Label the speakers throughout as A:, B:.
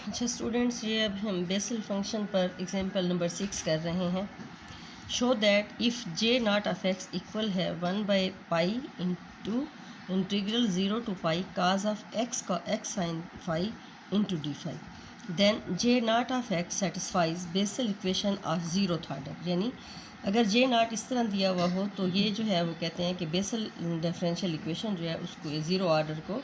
A: अच्छा स्टूडेंट्स, ये अब हम बेसल फंक्शन पर एग्जांपल नंबर 6 कर रहे हैं। Show that if J not of x equal है 1/पाई into integral 0 to pi cos of x का x sine phi into d phi, then J not of x satisfies Bessel equation of zeroth order. यानी अगर जे not इस तरह दिया हुआ हो तो ये जो है वो कहते हैं कि बेसल डिफरेंशियल इक्वेशन जो है उसको ज़ीरो ऑर्डर को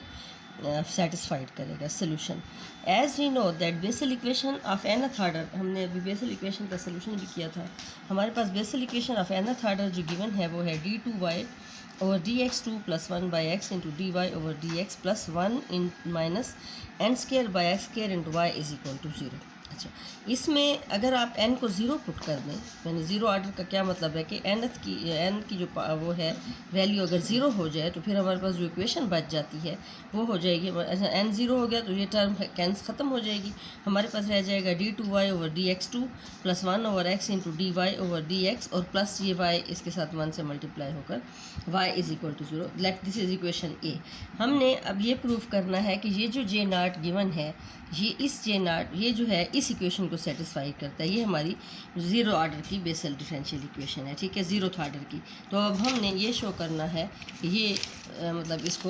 A: सेटिस्फाइड करेगा solution. As we know that Bessel equation of nth order, हमने अभी बेसल इक्वेशन का सोल्यूशन भी किया था। हमारे पास Bessel equation of nth order जो गिवन है वो है d2y over dx2 plus 1/x into dy over dx plus 1 in minus n square by x square into y is equal to 0। अच्छा, इसमें अगर आप n को 0 पुट कर दें, यानी ज़ीरो ऑर्डर का क्या मतलब है कि n की जो वो है वैल्यू अगर 0 हो जाए तो फिर हमारे पास जो इक्वेशन बच जाती है वो हो जाएगी। अच्छा, n 0 हो गया तो ये टर्म कैंस ख़त्म हो जाएगी। हमारे पास रह जाएगा d2y over dx2 plus 1 over x into dy over dx और प्लस ये y इसके साथ 1 से मल्टीप्लाई होकर y is equal to 0। Let this is equation A. हमने अब ये प्रूव करना है कि ये जो जे नॉट गिवन है ये इस जे नॉट ये जो है इस इक्वेशन को सेटिस्फाई करता है। ये हमारी ज़ीरो ऑर्डर की बेसल डिफरेंशियल इक्वेशन है, ठीक है, ज़ीरोथ ऑर्डर की। तो अब हमने ये शो करना है कि ये मतलब इसको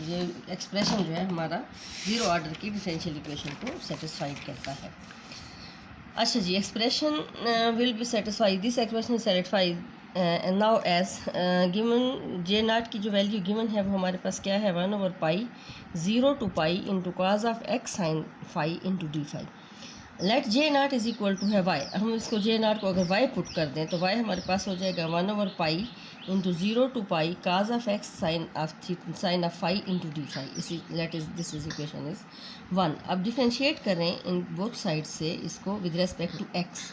A: ये एक्सप्रेशन जो है हमारा ज़ीरो ऑर्डर की डिफरेंशियल इक्वेशन को सेटिस्फाइड करता है। अच्छा जी, expression will be satisfy this expression satisfy now as given J not की जो वैल्यू गिवन है वो हमारे पास क्या है 1/पाई 0 to pi into cos of x sine phi into d phi. Let J naught is equal to है वाई। हम इसको जे नॉट को अगर वाई पुट कर दें तो वाई हमारे पास हो जाएगा 1/पाई into 0 to pi cos of x sine of phi into d phi. इसी let is this is equation is 1। अब डिफ्रेंशिएट करें इन बोथ साइड से इसको विद रेस्पेक्ट टू एक्स,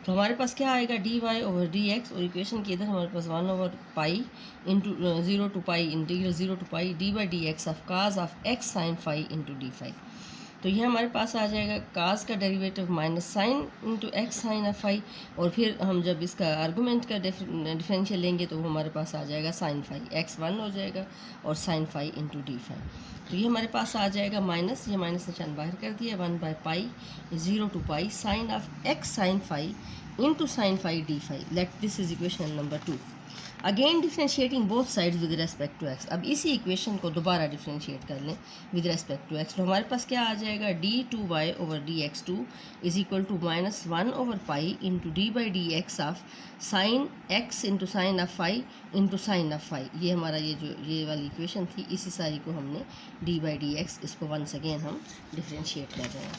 A: तो हमारे पास क्या आएगा dy ओवर dx और इक्वेशन के इधर हमारे पास 1/पाई into 0 to pi integral 0 to pi d/dx of cos of x sine phi into d phi. तो ये हमारे पास आ जाएगा काज का derivative minus sine into x sine of phi, और फिर हम जब इसका आर्गूमेंट का डिफरेंशियल लेंगे तो वो हमारे पास आ जाएगा साइन फाई, एक्स 1 हो जाएगा और sine phi into d phi. तो ये हमारे पास आ जाएगा माइनस, ये माइनस निशान बाहर कर दिया, 1/पाई 0 to pi sine of x sine phi into sine phi d phi. Let this is equation number 2। Again differentiating both sides with respect to x. अब इसी इक्वेशन को दोबारा डिफ्रेंशिएट कर लें विद रेस्पेक्ट टू एक्स, तो हमारे पास क्या आ जाएगा d2y over dx2 is equal to minus 1/पाई into d/dx of sine x into sine of phi into sine of phi. ये हमारा ये वाली इक्वेशन थी, इसी सारी को हमने d/dx इसको वंस अगेन हम डिफ्रेंशिएट कर रहे हैं।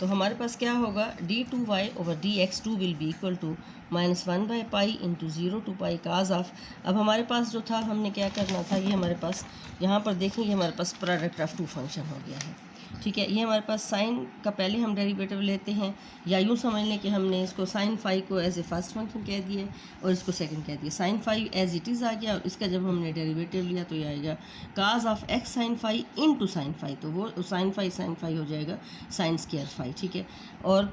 A: तो हमारे पास क्या होगा d2y over dx2 will be equal to minus 1/पाई into 0 to pi cos of. अब हमारे पास जो था हमने क्या करना था, ये हमारे पास यहाँ पर देखेंगे हमारे पास प्रोडक्ट ऑफ टू फंक्शन हो गया है, ठीक है। ये हमारे पास साइन का पहले हम डेरिवेटिव लेते हैं, या यूँ समझ लें कि हमने इसको साइन फाई को एज ए फर्स्ट फंक्शन कह दिए और इसको सेकंड कह दिया। Sine phi as it is आ गया और इसका जब हमने डेरिवेटिव लिया तो ये आएगा cos of x sine phi into sine phi, तो वो साइन फाई हो जाएगा साइन स्क्वायर फाई, ठीक है। और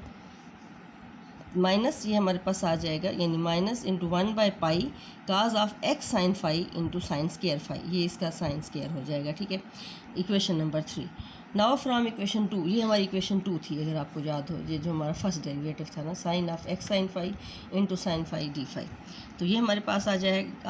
A: माइनस ये हमारे पास आ जाएगा, यानी माइनस इंटू 1/पाई cos of x sine phi into sine square phi, ये इसका साइन स्क्वायर हो जाएगा, ठीक है। Equation number 3। Now from equation 2, ये हमारी इक्वेशन 2 थी अगर आपको याद हो, ये जो हमारा फर्स्ट डेरिवेटिव था ना, sine of x sine phi into sine phi d phi. तो ये हमारे पास आ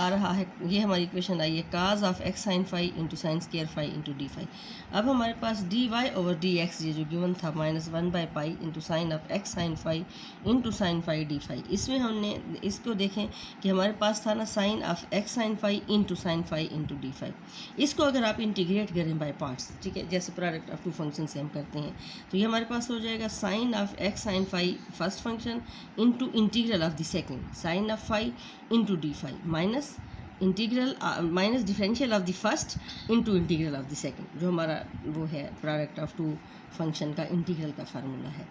A: रहा है, ये हमारी इक्वेशन आई है cos of x sine phi into sine square phi into d phi. अब हमारे पास dy ओवर dx ये जो गिवन था माइनस 1/पाई into sine of x sine phi into sine phi d phi. इसमें हमने इसको देखें कि हमारे पास था ना sine of x sine phi into sine phi into d phi. इसको अगर आप इंटीग्रेट करें बाय पार्ट्स, ठीक है, जैसे प्रोडक्ट ऑफ टू फंक्शन से हम करते हैं, तो ये हमारे पास हो जाएगा sine of x sine phi first function into integral of the second sine of phi into d phi minus integral minus differential of the first into integral of the second, जो हमारा वो है प्रोडक्ट ऑफ टू फंक्शन का integral का formula है।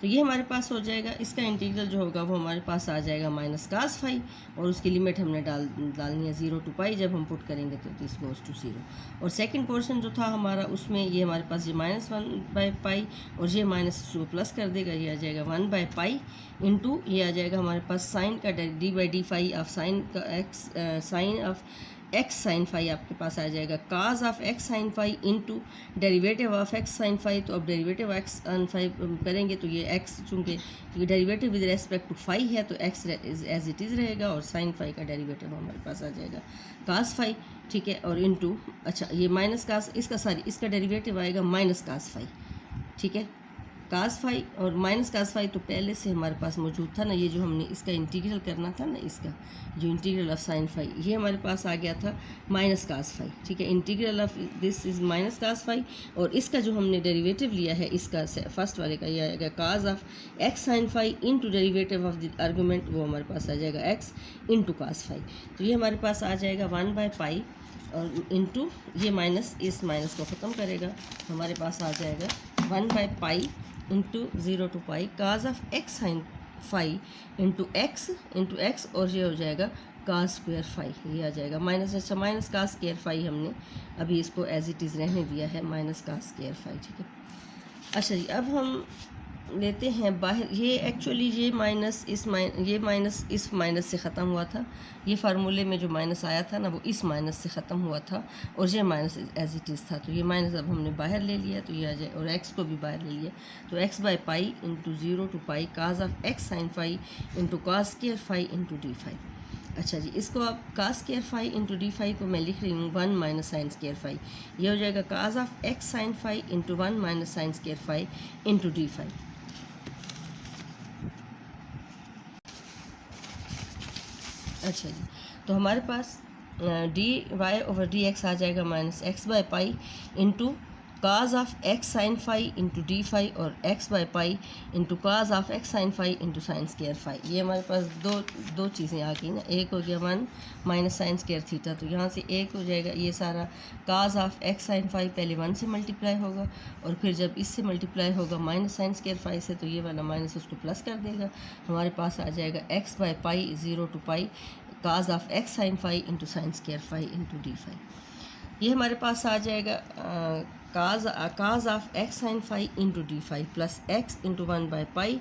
A: तो ये हमारे पास हो जाएगा, इसका इंटीग्रल जो होगा वो हमारे पास आ जाएगा माइनस कास फाई, और उसकी लिमिट हमने डालनी है 0 to पाई। जब हम पुट करेंगे तो दिस गोज़ टू 0। और सेकंड पोर्शन जो था हमारा उसमें ये हमारे पास ये माइनस 1/पाई और ये माइनस को प्लस कर देगा, ये आ जाएगा 1/पाई इंटू ये आ जाएगा हमारे पास साइन का d/d फाई ऑफ साइन का x sine of x sine phi आपके पास आ जाएगा, cos of x sine phi into derivative of x sine phi. तो अब डेरिवेटिव एक्स साइन फाई करेंगे तो ये एक्स, चूँकि ये derivative with respect to phi है तो एक्स एज इट इज़ रहेगा, और साइन फाई का डेरिवेटिव हमारे पास आ जाएगा कास फाई, ठीक है। और इंटू, अच्छा ये माइनस कास, इसका डेरिवेटिव आएगा माइनस कास फाई, ठीक है। कास फाई और माइनस कास फाई तो पहले से हमारे पास मौजूद था ना, ये जो हमने इसका इंटीग्रल करना था ना, इसका जो इंटीग्रल ऑफ साइन फाई, ये हमारे पास आ गया था माइनस कास फाई, ठीक है। Integral of this is minus cos phi, और इसका जो हमने डेरिवेटिव लिया है इसका फर्स्ट वाले का, ये आएगा cos of x sine phi into derivative of the argument, वो हमारे पास आ जाएगा एक्स इंटू कास फाई। तो ये हमारे पास आ जाएगा 1/पाई और इंटू ये माइनस, इस माइनस को ख़त्म करेगा, हमारे पास आ जाएगा 1/पाई into 0 to pi cos of x sine phi into x और ये हो जाएगा कास स्क्वायर फाई, ये आ जाएगा माइनस, अच्छा माइनस कास स्क्वायर फाई हमने अभी इसको एज इट इज़ रहने दिया है, माइनस कास स्क्वायर फाई, ठीक है। अच्छा जी, अब हम लेते हैं बाहर, ये एक्चुअली ये माइनस इस माइनस से ख़त्म हुआ था, ये फार्मूले में जो माइनस आया था ना वो इस माइनस से ख़त्म हुआ था, और ये माइनस एज इट इज़ था, तो ये माइनस अब हमने बाहर ले लिया तो ये आ जाए, और एक्स को भी बाहर ले लिया, तो x/पाई into 0 to pi cos of x sine phi into cos square phi into d phi. अच्छा जी, इसको आप cos square phi into d phi को मैं लिख रही हूँ 1 माइनस साइन स्क्वायर फाई, ये हो जाएगा cos of x sine phi into 1 minus sine square phi into d phi. अच्छा जी, तो हमारे पास dy ओवर dx आ जाएगा माइनस x/पाई into cos of x sine phi into d phi, और x/पाई into cos of x sine phi into sine square phi. ये हमारे पास दो चीज़ें आ गई ना, एक हो गया 1 माइनस साइन स्क्वायर थीटा, तो यहाँ से एक हो जाएगा ये सारा काज ऑफ एक्स साइन फाई पहले 1 से मल्टीप्लाई होगा, और फिर जब इससे मल्टीप्लाई होगा माइनस साइन स्क्वायर फाई से तो ये वाला माइनस उसको प्लस कर देगा, हमारे पास आ जाएगा x/पाई 0 to pi cos of x sine phi into sine square phi into d phi. ये हमारे पास आ जाएगा cos of x sine phi into d phi plus x into 1/पाई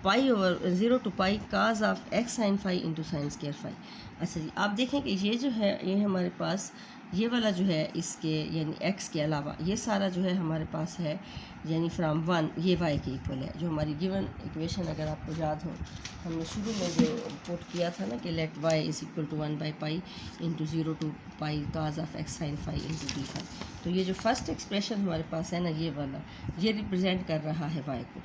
A: pi over 0 to pi cos of x sine phi into sine square phi. अच्छा जी, आप देखें कि ये जो है ये हमारे पास ये वाला जो है इसके यानी x के अलावा ये सारा जो है हमारे पास है यानी फ्राम 1 ये y के इक्वल है, जो हमारी गिवन इक्वेशन अगर आपको याद हो हमने शुरू में जो पुट किया था ना कि let y is equal to 1/पाई into 0 to pi cos of x sine phi into d phi. तो ये जो फर्स्ट एक्सप्रेशन हमारे पास है ना ये वाला, ये रिप्रेजेंट कर रहा है y को,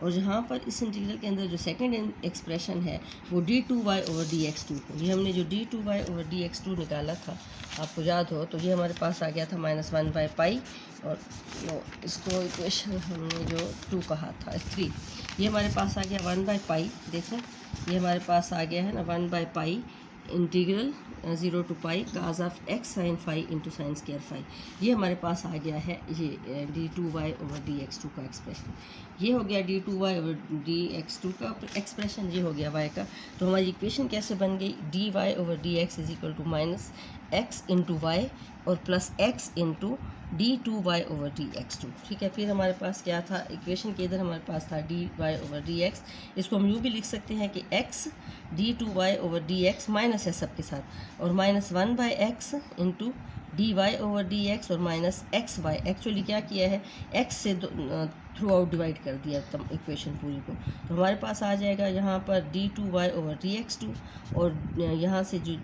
A: और जहाँ पर इस इंटीग्रल के अंदर जो सेकंड एक्सप्रेशन है वो d2y ओवर dx2 को, ये हमने जो d2y ओवर dx2 निकाला था आपको याद हो तो ये हमारे पास आ गया था -1/पाई, और इसको इक्वेशन हमने जो 2 कहा था 3, ये हमारे पास आ गया 1/पाई। देखें ये हमारे पास आ गया है ना 1/पाई integral 0 to pi cos of x sine phi into sine square phi, ये हमारे पास आ गया है ये d2y ओवर dx2 का एक्सप्रेशन, ये हो गया d2y ओवर dx2 का एक्सप्रेशन, ये हो गया y का। तो हमारी इक्वेशन कैसे बन गई, dy over dx is equal to minus x into y और plus x into d2y over dx2, ठीक है। फिर हमारे पास क्या था इक्वेशन के इधर हमारे पास था dy ओवर dx, इसको हम यूँ भी लिख सकते हैं कि x d2y over dx minus है सबके साथ, और -1/x into dy over dx और माइनस xy, एक्चुअली क्या किया है x से थ्रू आउट डिवाइड कर दिया तब इक्वेशन पूरी को, तो हमारे पास आ जाएगा यहाँ पर d2y ओवर dx2, और यहाँ से जो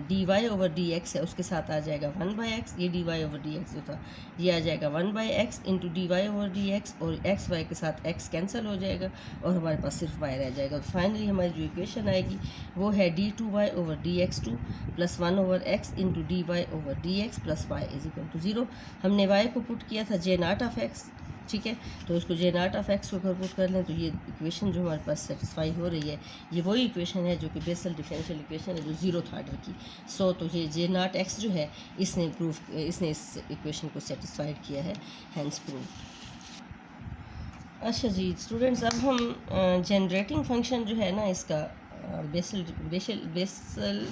A: dy ओवर dx है उसके साथ आ जाएगा 1/x, ये dy ओवर dx जो था ये आ जाएगा 1/x into dy over dx, और xy के साथ x कैंसिल हो जाएगा और हमारे पास सिर्फ y रह जाएगा। तो फाइनली हमारी जो इक्वेशन आएगी वो है d2y over dx2 plus 1/x into dy over dx plus y is equal to 0। हमने y को पुट किया था j0 ऑफ x, ठीक है, तो इसको j0 ऑफ x को अगर पुट कर लें तो ये इक्वेशन जो हमारे पास सेटिस्फाई हो रही है ये वही इक्वेशन है जो कि बेसल डिफरेंशियल इक्वेशन है जो 0th ऑर्डर की। सो तो ये j0 x जो है इसने इस इक्वेशन को सेटिस्फाइड किया है, हैंस प्रूव। अच्छा जी स्टूडेंट्स, अब हम जनरेटिंग फंक्शन जो है ना इसका बेसल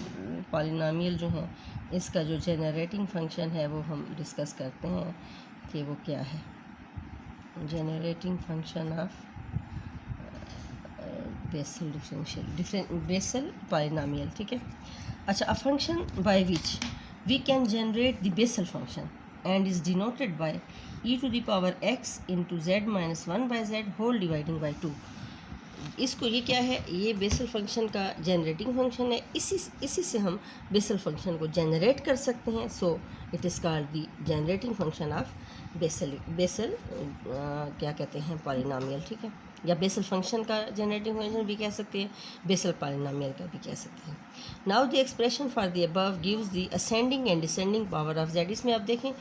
A: पॉलिनोमियल जो है इसका जो जनरेटिंग फंक्शन है वो हम डिस्कस करते हैं कि वो क्या है। Generating function of Bessel polynomial, ठीक है। अच्छा, a function by which we can generate the Bessel function and is denoted by e to the power x into z minus 1 by z whole dividing by 2. इसको ये क्या है, ये basal function का generating function है, इसी से हम बेसल फंक्शन को जनरेट कर सकते हैं. So it is called the generating function of Bessel क्या कहते हैं, पॉलिनोमियल. ठीक है, या बेसल फंक्शन का जनरेटिंग फंक्शन भी कह सकते हैं, बेसल पॉलिनोमियल का भी कह सकते हैं. Now the expression for the above gives the ascending and descending power of z. इसमें आप देखें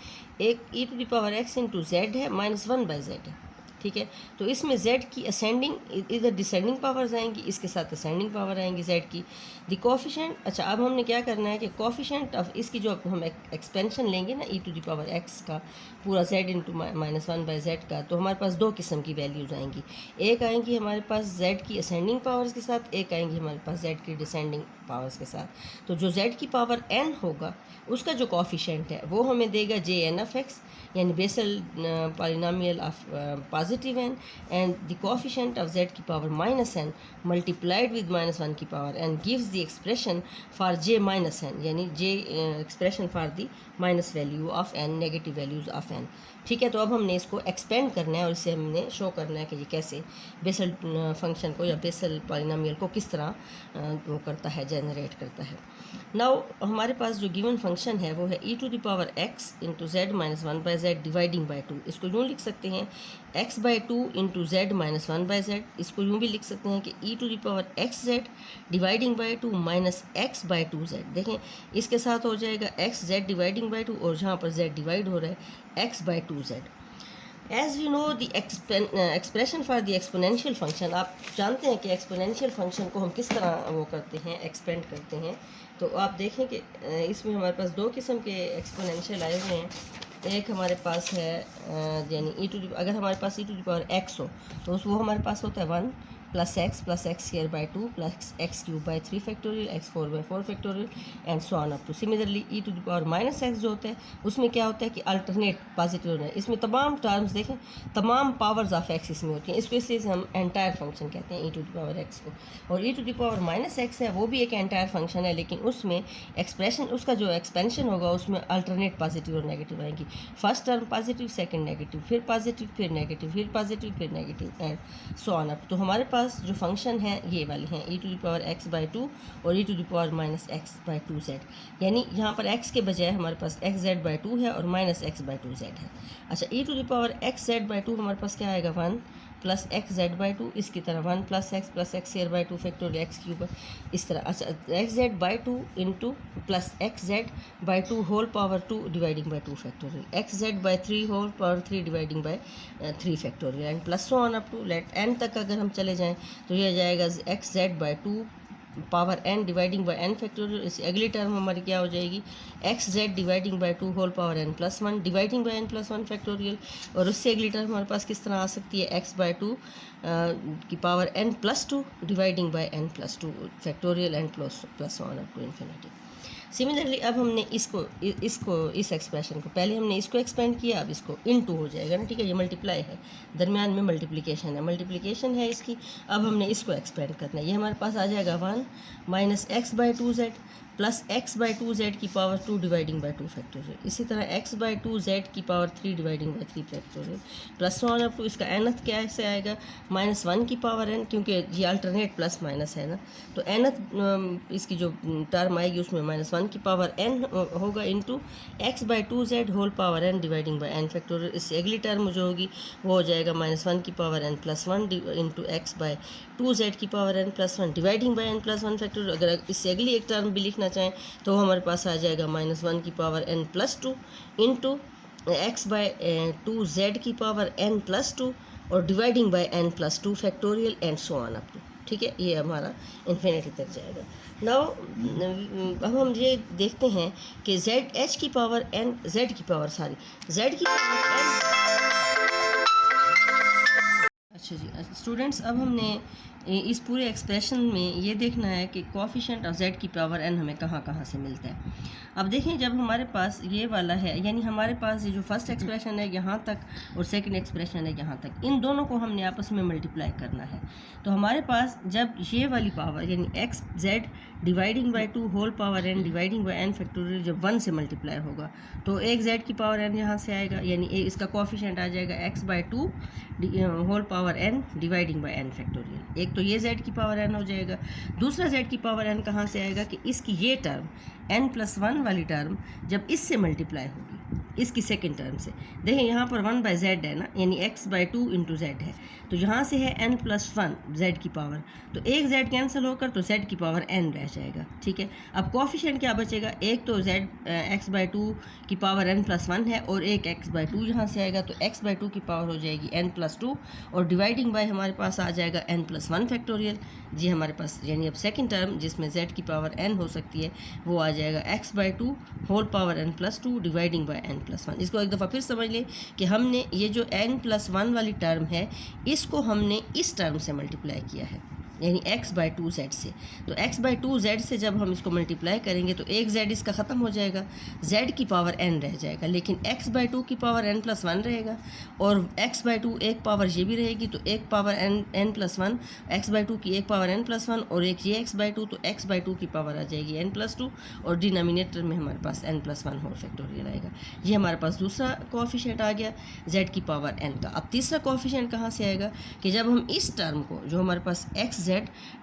A: एक e to the power x into z है माइनस 1 बाई z है. ठीक है, तो इसमें z की असेंडिंग इधर डिसेंडिंग पावर्स आएंगी, इसके साथ असेंडिंग पावर आएंगी z की. द कोफिशेंट, अच्छा अब हमने क्या करना है कि कोफिशेंट ऑफ इसकी जो हम एक्सपेंशन लेंगे ना e to the power x का पूरा z into minus 1 by z का, तो हमारे पास दो किस्म की वैल्यूज़ आएंगी. एक आएंगी हमारे पास z की असेंडिंग पावर्स के साथ, एक आएंगी हमारे पास z की डिसेंडिंग पावर्स के साथ. तो जो z की पावर n होगा उसका जो कोफिशेंट है वो हमें देगा jn(x), यानी Bessel polynomial of positive n, and the coefficient of z की power minus n multiplied with minus 1 की power n gives the expression for j minus n, यानी j expression for the minus value of n, negative values of n. ठीक है, तो अब हमने इसको expand करना है और इसे हमने शो करना है कि ये कैसे बेसल फंक्शन को या बेसल पॉलिनोमियल को किस तरह वो करता है, जनरेट करता है. नाउ हमारे पास जो गिवन फंक्शन है वो है e to the power x into z minus 1 by z dividing by 2. इसको यूँ लिख सकते हैं x by 2 into z minus 1 by z. इसको यूँ भी लिख सकते हैं कि e to the power x z dividing by 2 minus x by 2 z. देखें इसके साथ हो जाएगा x z डिवाइडिंग बाई 2 और जहाँ पर z डिवाइड हो रहा है x by 2z. As we know the expression for the exponential function, आप जानते हैं कि एक्सपोनेंशियल फंक्शन को हम किस तरह वो करते हैं, एक्सपेंड करते हैं. तो आप देखें कि इसमें हमारे पास दो किस्म के एक्सपोनेंशियल आए हुए हैं. एक हमारे पास है यानी अगर हमारे पास e to the power x हो तो वो हमारे पास होता है 1 plus x square by 2 plus x cube by 3 factorial, x4 by 4 factorial and so on up to. Similarly e to the power minus x जो होता है उसमें क्या होता है कि अल्टरनेट पॉजिटिव होना है. इसमें तमाम टर्म्स देखें, तमाम पावर्स ऑफ एक्स इसमें होती हैं, इसको इसलिए हम एंटायर फंक्शन कहते हैं e to the power x को. और e to the power minus x है वो भी एक एंटायर फंक्शन है, लेकिन उसमें एक्सप्रेशन उसका जो एक्सपेंशन होगा उसमें अल्टरनेट पॉजिटिव और नेगेटिव आएंगी. First term positive, second negative, फिर पॉजिटिव, फिर नेगेटिव, फिर पॉजिटिव, फिर negative and so on up. तो हमारे पास जो फंक्शन है ये वाले हैं e to the power x by 2 और e to the power minus x by 2z. यानी यहाँ पर x के बजाय हमारे पास एक्स जेड बाई 2 है और माइनस एक्स बाई 2z है. अच्छा e to the power x z by 2 हमारे पास क्या आएगा 1 प्लस एक्स जेड बाई 2, इसकी तरह 1 plus x square by 2 factorial x cube इस तरह. अच्छा x z by 2 into plus x z by 2 whole power 2 dividing by 2 factorial, x z by 3 whole power 3 dividing by 3 factorial and plus so on up to let n तक अगर हम चले जाएँ तो ये जाएगा x z by 2 power n dividing by n factorial. इस अगली टर्म हमारी क्या हो जाएगी x z dividing by 2 whole power n plus 1 dividing by n plus 1 factorial. और उससे अगली टर्म हमारे पास किस तरह आ सकती है एक्स बाई 2 की power n plus 2 dividing by n plus 2 factorial and plus 1 up to infinity. Similarly अब हमने इस एक्सप्रेशन को पहले हमने इसको एक्सपेंड किया, अब इसको इनटू हो जाएगा ना. ठीक है, ये मल्टीप्लाई है, दरमियान में मल्टीप्लिकेशन है इसकी. अब हमने इसको एक्सपेंड करना है, ये हमारे पास आ जाएगा 1 minus x by 2z plus x by 2z की पावर 2 डिवाइडिंग बाई 2 फैक्टोरियल. इसी तरह एक्स बाई 2z की power 3 dividing by 3 factorial plus 1 up to इसका nth क्या ऐसे आएगा माइनस 1 की पावर n, क्योंकि ये अल्टरनेट प्लस माइनस है ना. तो nth इसकी जो टर्म आएगी उसमें माइनस 1 की पावर n होगा into x by 2z whole power n dividing by n factorial. इससे अगली टर्म जो होगी वो हो जाएगा माइनस 1 की power n plus 1 into x by 2z की power n plus 1 dividing by n plus 1 factorial. अगर इससे अगली एक टर्म भी लिखना चाहें तो हमारे पास आ जाएगा माइनस 1 की power n plus 2 into x by 2z की पावर n प्लस 2 और dividing by n plus 2 factorial and so on up to. ठीक है, ये हमारा इन्फिनिटी तक जाएगा. नाउ अब हम ये देखते हैं कि z की पावर n z की पावर n अच्छा जी स्टूडेंट्स, अब हमने इस पूरे एक्सप्रेशन में ये देखना है कि कोफिशिएंट ऑफ z की पावर n हमें कहाँ कहाँ से मिलता है। अब देखें, जब हमारे पास ये वाला है, यानी हमारे पास ये जो फर्स्ट एक्सप्रेशन है यहाँ तक और सेकंड एक्सप्रेशन है यहाँ तक, इन दोनों को हमने आपस में मल्टीप्लाई करना है। तो हमारे पास जब ये वाली पावर यानी x z dividing by 2 whole power n dividing by n factorial जब 1 से मल्टीप्लाई होगा तो एक z की पावर n यहाँ से आएगा, यानी इसका कोफिशिएंट आ जाएगा x by 2 whole power n dividing by n factorial. एक तो ये z की पावर n हो जाएगा, दूसरा z की पावर n कहाँ से आएगा कि इसकी ये टर्म n+1 वाली टर्म जब इससे मल्टीप्लाई होगी इसकी सेकंड टर्म से। देखें यहाँ पर 1 बाई जेड है ना, यानी x बाई 2 इंटू जेड है, तो यहाँ से है n+1 z की पावर, तो एक z कैंसिल होकर तो z की पावर n रह जाएगा। ठीक है, अब कोफिशिएंट क्या बचेगा, एक तो z x बाई 2 की पावर n+1 है और एक x बाई 2 यहाँ से आएगा, तो x बाई 2 की पावर हो जाएगी n+2 और डिवाइडिंग बाई हमारे पास आ जाएगा n+1 फैक्टोरियल। जी हमारे पास यानी अब सेकंड टर्म जिसमें z की पावर n हो सकती है वो आ जाएगा x by 2 whole power n+2 dividing by n+1। इसको एक दफ़ा फिर समझ लें कि हमने ये जो n+1 वाली टर्म है इसको हमने इस टर्म से मल्टीप्लाई किया है, यानी x बाई 2 z से। तो x बाई 2 z से जब हम इसको मल्टीप्लाई करेंगे तो एक z इसका ख़त्म हो जाएगा, z की पावर n रह जाएगा, लेकिन x बाई 2 की पावर n+1 रहेगा और x बाई 2 एक पावर ये भी रहेगी, तो एक पावर n+1 x बाई 2 की एक पावर n+1 और एक ये x बाई 2, तो x बाई 2 की पावर आ जाएगी n+2 और डिनोमिनेटर में हमारे पास n+1 होल फैक्टोरियल आएगा। ये हमारे पास दूसरा कोफिशिएंट आ गया z की पावर n का। अब तीसरा कोफिशिएंट कहाँ से आएगा कि जब हम इस टर्म को जो हमारे पास x z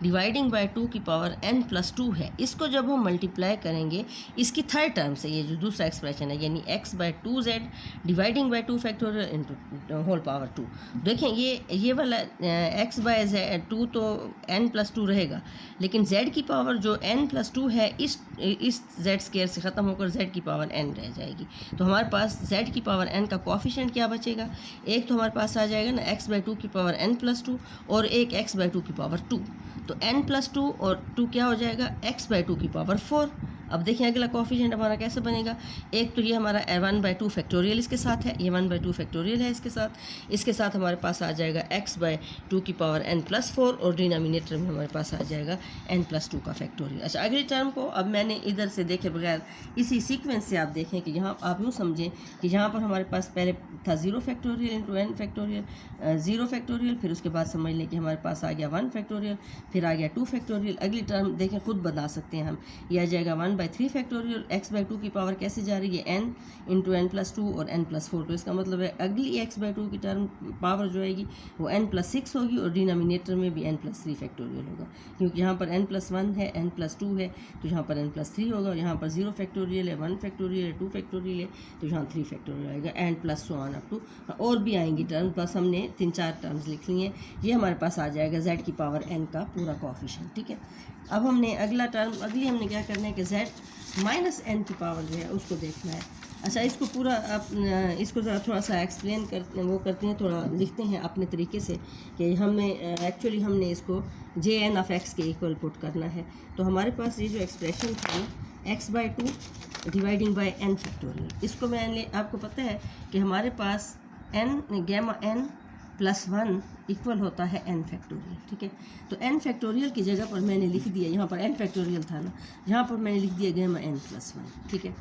A: डिवाइडिंग बाई 2 की पावर n+2 है इसको जब हम मल्टीप्लाई करेंगे इसकी थर्ड टर्म से, ये जो दूसरा एक्सप्रेशन है यानी x by 2z dividing by 2 factorial into whole power 2। देखें ये वाला x बाई 2 तो n+2 रहेगा, लेकिन z की पावर जो n+2 है इस z स्क्वायर से ख़त्म होकर z की पावर n रह जाएगी। तो हमारे पास z की पावर n का कोफिशिएंट क्या बचेगा, एक तो हमारे पास आ जाएगा ना x बाई 2 की पावर n+2 और एक x बाई 2 की पावर 2, तो n+2 और 2 क्या हो जाएगा x बाई 2 की पावर 4। अब देखिए अगला कोफिशिएंट हमारा कैसे बनेगा, एक तो ये हमारा 1 बाई 2 फैक्टोरियल इसके साथ है, ये 1 बाई 2 फैक्टोरियल है इसके साथ हमारे पास आ जाएगा x बाई 2 की पावर n+4 और डिनोमिनेटर में हमारे पास आ जाएगा n+2 का फैक्टोरियल। अच्छा, अगली टर्म को अब मैंने इधर से देखे बगैर इसी सीक्वेंस से आप देखें कि यहाँ आप यूँ समझें कि यहाँ पर हमारे पास पहले था 0 factorial into n factorial, 0 factorial, फिर उसके बाद समझ लें कि हमारे पास आ गया 1 फैक्टोरियल, फिर आ गया 2 फैक्टोरियल। अगली टर्म देखें खुद बना सकते हैं हम, यह आ जाएगा 1 बाई 3 फैक्टोरियल, x बाई 2 की पावर कैसे जा रही है n इंटू n+2 और n+4, तो इसका मतलब है अगली x बाई 2 की टर्म पावर जो आएगी वो n+6 होगी और डिनोमिनेटर में भी n+3 फैक्टोरियल होगा, क्योंकि यहाँ पर n+1 है n+2 है तो यहाँ पर n+3 होगा, और यहाँ पर 0 फैक्टोरियल है 1 फैक्टोरियल है 2 फैक्टोरियल है तो यहाँ 3 फैक्टोरियल आएगा n+1 अप टू और भी आएंगी टर्म, बस हमने 3-4 टर्म्स लिख ली हैं। ये हमारे पास आ जाएगा z की पावर n का पूरा कोफिशिएंट। ठीक है, अब हमने अगला टर्म हमने क्या करना है कि z माइनस n की पावर जो है उसको देखना है। अच्छा, इसको पूरा आप इसको ज़रा थोड़ा सा एक्सप्लेन करते हैं, थोड़ा लिखते हैं अपने तरीके से कि हमें एक्चुअली हमने इसको jn ऑफ x के इक्वल पुट करना है। तो हमारे पास ये जो एक्सप्रेशन था x by 2 dividing by n factorial, इसको मैंने आपको पता है कि हमारे पास n गैमा n +1 इक्वल होता है n फैक्टोरियल। ठीक है, तो n फैक्टोरियल की जगह पर मैंने लिख दिया, यहाँ पर n फैक्टोरियल था ना, यहाँ पर मैंने लिख दिया गैमा n+1। ठीक है,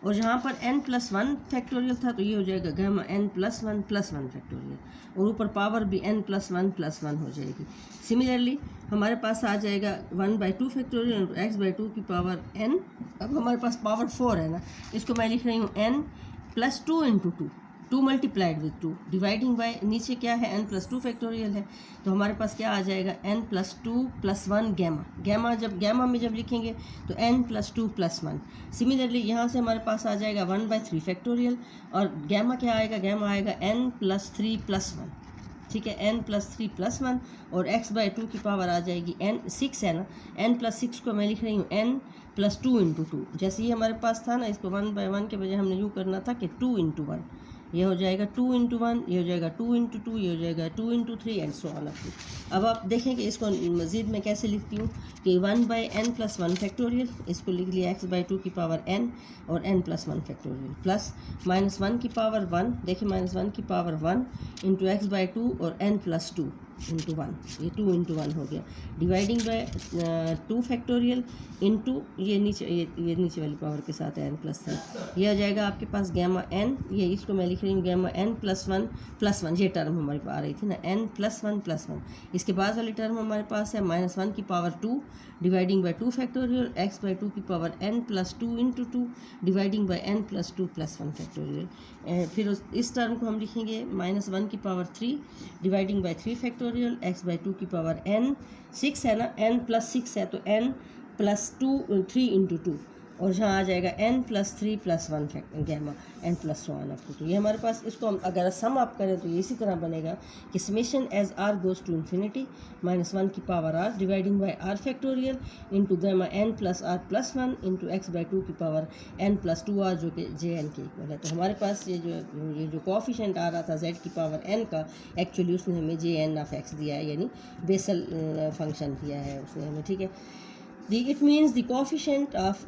A: और यहाँ पर n+1 फैक्टोरियल था तो ये हो जाएगा गैमा n+1 फैक्टोरियल, और ऊपर पावर भी n+1 हो जाएगी। सिमिलरली हमारे पास आ जाएगा 1 बाई 2 फैक्टोरियल x बाई 2 की पावर n। अब हमारे पास पावर 4 है ना, इसको मैं लिख रही हूँ n+2 into 2 multiplied with 2 dividing by नीचे क्या है n+2 फैक्टोरियल है, तो हमारे पास क्या आ जाएगा n+2+1 गैमा गैमा में जब लिखेंगे तो n+2+1। सिमिलरली यहाँ से हमारे पास आ जाएगा 1 बाई 3 फैक्टोरियल और गैमा क्या आएगा, गैमा आएगा n+3+1। ठीक है, n+3+1 और x बाई 2 की पावर आ जाएगी n6 है ना, n+6 को मैं लिख रही हूँ n+2 इंटू 2। जैसे ये हमारे पास था ना, इसको 1 बाई 1 के बजाय हमने यूँ करना था कि 2 इंटू 1, ये हो जाएगा 2 इंटू 1, ये हो जाएगा 2 इंटू 2, ये हो जाएगा 2 into 3 and so on up to. अब आप देखें कि इसको मज़ीद मैं कैसे लिखती हूँ कि 1 बाई n+1 फैक्टोरियल, इसको लिख लिया x बाई 2 की पावर n और n+1 फैक्टोरियल प्लस -1 की पावर 1, देखिए -1 की पावर 1 इंटू x बाई 2 और n+2 इंटू 1, ये 2 इंटू 1 हो गया, डिवाइडिंग बाय 2 फैक्टोरियल इंटू ये नीचे वाली पावर के साथ n प्लस 3, ये आ जाएगा आपके पास गैमा n, ये इसको मैं लिख रही हूँ गैमा n प्लस वन, ये टर्म हमारे पास आ रही थी ना, n प्लस वन, इसके बाद वाली टर्म हमारे पास है -1 की power 2 dividing by 2 factorial x by 2 की power n plus 2 into 2 dividing by n plus 2 plus 1 factorial. फिर इस टर्म को हम लिखेंगे -1 की power 3 dividing by 3 factorial x by 2 की पावर n, 6 है ना, n प्लस 6 है तो n प्लस 3 इंटू 2, और यहाँ आ जाएगा n plus 3 plus 1 gamma n plus 1 up to. ये हमारे पास, इसको हम अगर सम आप करें तो ये इसी तरह बनेगा कि summation as r goes to infinity -1 की power r dividing by r factorial into gamma n plus r plus 1 into x by 2 की पावर n प्लस 2r, जो कि jn के इक्वल है। तो हमारे पास ये जो कोएफिशिएंट आ रहा था z की पावर n का, एक्चुअली उसने हमें jn ऑफ x दिया है, यानी बेसल फंक्शन दिया है उसने हमें, ठीक है। It means the coefficient of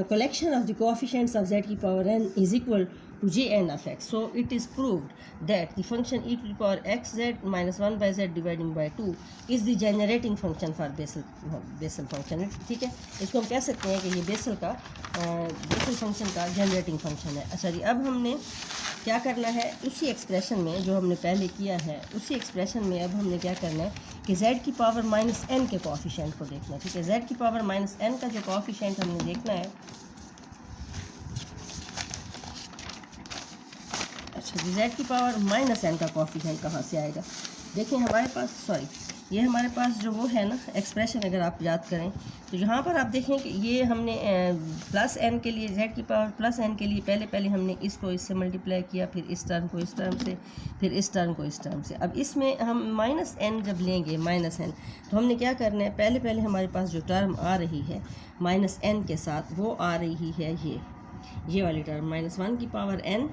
A: collection of the coefficients of z की power n is equal to jn of x. So it is proved that the function e to the power xz minus 1 by z dividing by 2 is the generating function for Bessel function. ठीक है, इसको हम कह सकते हैं कि ये basal function का जनरेटिंग फंक्शन है। अच्छा जी, अब हमने क्या करना है, उसी एक्सप्रेशन में जो हमने पहले किया है, उसी एक्सप्रेशन में अब हमने क्या करना है कि z की पावर -n के कोएफिशिएंट को देखना है। ठीक है, z की पावर -n का जो कोएफिशिएंट हमने देखना है, अच्छा जी, z की पावर -n का कोएफिशिएंट कहाँ से आएगा? देखिए हमारे पास, ये हमारे पास जो वो है ना एक्सप्रेशन, अगर आप याद करें तो यहाँ पर आप देखें कि ये हमने प्लस n के लिए, z की पावर प्लस n के लिए पहले हमने इसको इससे मल्टीप्लाई किया, फिर इस टर्म को इस टर्म से, फिर इस टर्म को इस टर्म से। अब इसमें हम -n जब लेंगे -n, तो हमने क्या करना है, पहले हमारे पास जो टर्म आ रही है -n के साथ, वो आ रही है ये वाली टर्म -1 की power n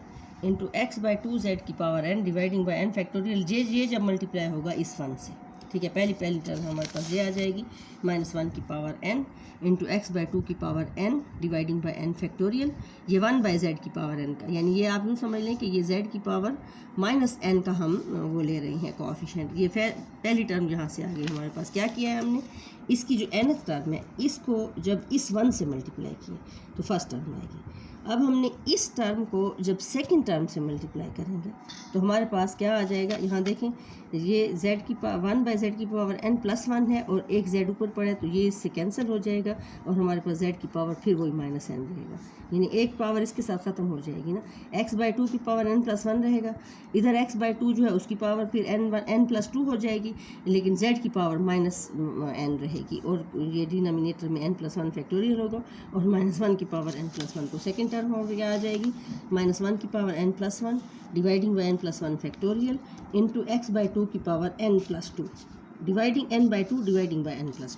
A: into x by 2 z की power n dividing by n factorial, ये जब मल्टीप्लाई होगा इस 1 से। ठीक है, पहली टर्म हमारे पास ये आ जाएगी -1 की power n into x by 2 की power n dividing by n factorial, ये 1 बाई z की पावर n का, यानी ये आप यूँ समझ लें कि ये z की पावर -n का हम वो ले रहे हैं कोएफिशिएंट। ये पहली टर्म यहाँ से आ गई हमारे पास। क्या किया है हमने, इसकी जो nth टर्म है, इसको जब इस 1 से मल्टीप्लाई किए तो फर्स्ट टर्म आएगी। अब हमने इस टर्म को जब सेकंड टर्म से मल्टीप्लाई करेंगे तो हमारे पास क्या आ जाएगा, यहाँ देखें, ये z की पावर 1 बाई z की पावर n प्लस 1 है और एक z ऊपर पड़े तो ये इससे कैंसिल हो जाएगा और हमारे पास z की पावर फिर वही -n रहेगा, यानी एक पावर इसके साथ ख़त्म हो जाएगी ना। x बाई 2 की पावर n प्लस 1 रहेगा, इधर x बाई 2 जो है उसकी पावर फिर n प्लस 2 हो जाएगी, लेकिन z की पावर -n रहेगी और ये डिनोमिनेटर में n प्लस 1 फैक्टोरियल होगा और -1 की पावर n प्लस 1, तो सेकेंड टर्म हो गया आ जाएगी -1 की power n plus 1 dividing by n plus 1 factorial into x by 2 की power n plus 2 dividing n by 2 dividing by n plus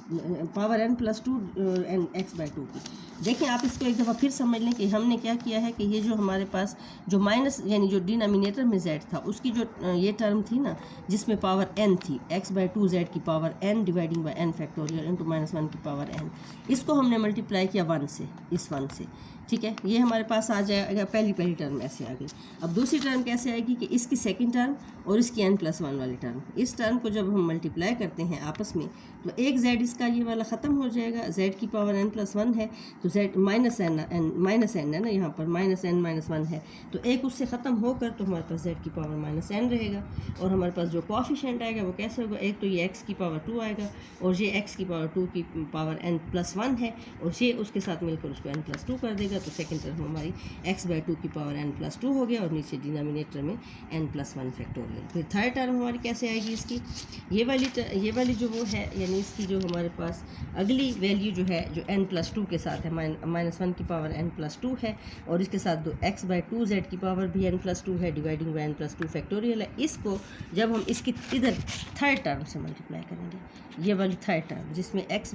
A: power n plus 2 n x by 2 की। देखिए आप इसको एक दफ़ा फिर समझ लें कि हमने क्या किया है कि ये जो हमारे पास जो माइनस, यानी जो डिनोमिनेटर में z था, उसकी जो ये टर्म थी ना जिसमें पावर n थी, x बाई 2 z की power n dividing by n factorial into -1 की पावर n, इसको हमने मल्टीप्लाई किया 1 से, इस 1 से। ठीक है, ये हमारे पास आ जाएगा, पहली टर्म ऐसे आ गई। अब दूसरी टर्म कैसे आएगी कि इसकी सेकंड टर्म और इसकी n प्लस 1 वाली टर्म, इस टर्म को जब हम मल्टीप्लाई करते हैं आपस में तो एक z इसका ये वाला ख़त्म हो जाएगा, z की पावर n प्लस 1 है तो z -n है ना, यहाँ पर -n-1 है, तो एक उससे ख़त्म होकर तो हमारे पास z की पावर -n रहेगा और हमारे पास जो कोएफिशिएंट आएगा वो कैसे होगा, एक तो ये x की पावर 2 आएगा और ये x की पावर 2 की पावर n प्लस 1 है और ये उसके साथ मिलकर उसको n प्लस 2 कर देगा, तो सेकंड टर्म हमारी x बाई 2 की पावर n प्लस 2 हो गया और नीचे डिनोमिनेटर में n प्लस 1 फैक्टोरियल। फिर थर्ड टर्म हमारी कैसे आएगी इसकी, ये वाली जो वो है, यानी इसकी जो हमारे पास अगली वैल्यू जो है जो n प्लस 2 के साथ है, -1 की पावर n प्लस 2 है और इसके साथ दो x बाई 2 z की पावर भी n प्लस 2 है dividing by n plus 2 factorial है। इसको जब हम इसकी इधर थर्ड टर्म से मल्टीप्लाई करेंगे, ये वाली थर्ड टर्म जिसमें x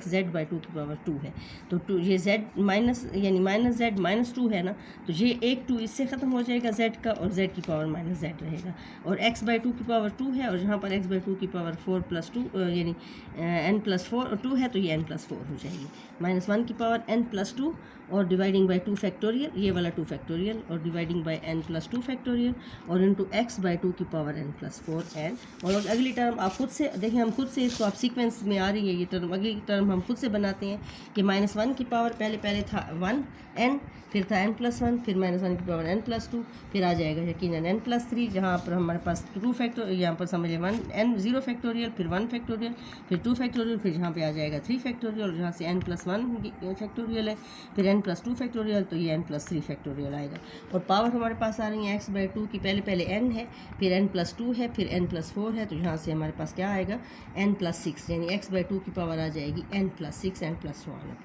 A: z बाई 2 की पावर 2 है, तो ये z माइनस यानी माइनस जेड माइनस टू है ना, तो ये एक टू इससे ख़त्म हो जाएगा जेड का, और जेड की पावर माइनस जेड रहेगा। और एक्स बाई टू की पावर टू है, और यहाँ पर एक्स बाई टू की पावर 4 प्लस टू यानी एन प्लस 4 टू है, तो ये एन प्लस 4 हो जाएगी। माइनस वन की पावर एन प्लस टू और डिवाइडिंग बाई टू फैक्टोरियल, ये वाला टू फैक्टोरियल, और dividing by N plus two factorial, और इंटू एक्स बाई टू की पावर एन प्लस 4 एन। और अगली टर्म आप खुद से देखिए, हम खुद से इसको आप सीक्वेंस में आ रही है ये टर्म, अगली टर्म हम खुद से बनाते हैं कि माइनस वन की पावर पहले था वन एन, फिर था एन प्लस वन, फिर माइनस वन की पावर एन प्लस टू, फिर आ जाएगा यकीनन एन प्लस थ्री, जहाँ पर हमारे पास टू फैक्टोरियल, यहाँ पर समझिए वन एन जीरो फैक्टोरियल, फिर वन फैक्टोरियल, फिर टू फैक्टोरियल, फिर यहाँ पे आ जाएगा थ्री फैक्टोरियल, और जहाँ से एन प्लस वन फैक्टोरियल है, फिर एन प्लस टू फैक्टोरियल, तो ये एन प्लस थ्री फैक्टोरियल आएगा। और पावर हमारे पास आ रही है एक्स बाई टू की पहले एन है, फिर एन प्लस टू है, फिर एन प्लस फोर है, तो यहाँ से हमारे पास क्या आएगा एन प्लस सिक्स, यानी एक्स बाई टू की पावर आ जाएगी n plus six N plus one.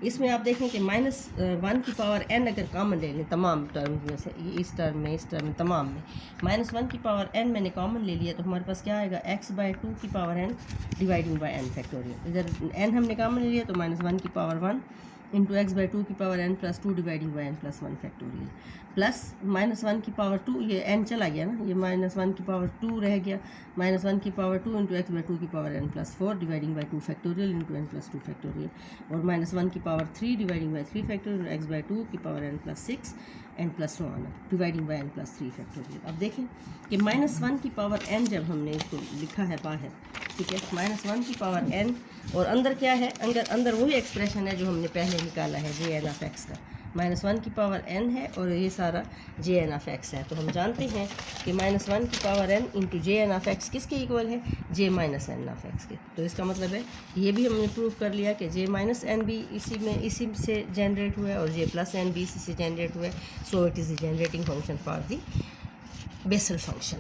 A: इसमें आप देखें कि माइनस वन की पावर एन अगर कॉमन ले लें तमाम टर्म में से, इस टर्म में तमाम में माइनस वन की पावर एन मैंने कॉमन ले लिया, तो हमारे पास क्या आएगा एक्स बाई टू की power n dividing by n factorial. इधर एन हमने कॉमन ले लिया, तो माइनस वन की power one into x by two की power N plus two dividing by N plus one factorial, plus minus one की power two, ये n चला गया ना, ये माइनस वन की पावर टू रह गया, माइनस वन की power two into x by two की power N plus four dividing by two factorial into N plus two factorial, और माइनस वन की power three dividing by three factorial X by two की power N plus six N plus one dividing by N plus three factorial. अब देखें कि minus one की power N जब हमने इसको लिखा है बाहर, ठीक है, माइनस वन की पावर एन, और अंदर क्या है, अंदर वही एक्सप्रेशन है जो हमने पहले निकाला है जे एन ऑफ एक्स का, माइनस वन की पावर एन है और ये सारा जे एन ऑफ एक्स है। तो हम जानते हैं कि माइनस वन की power n into j n of x किसके इक्वल है, j minus n of x के। तो इसका मतलब है ये भी हमने प्रूव कर लिया कि जे माइनस एन भी इसी से जनरेट हुआ है, और जे प्लस एन भी इसी से जनरेट हुआ है। सो it is the generating function for the Bessel function.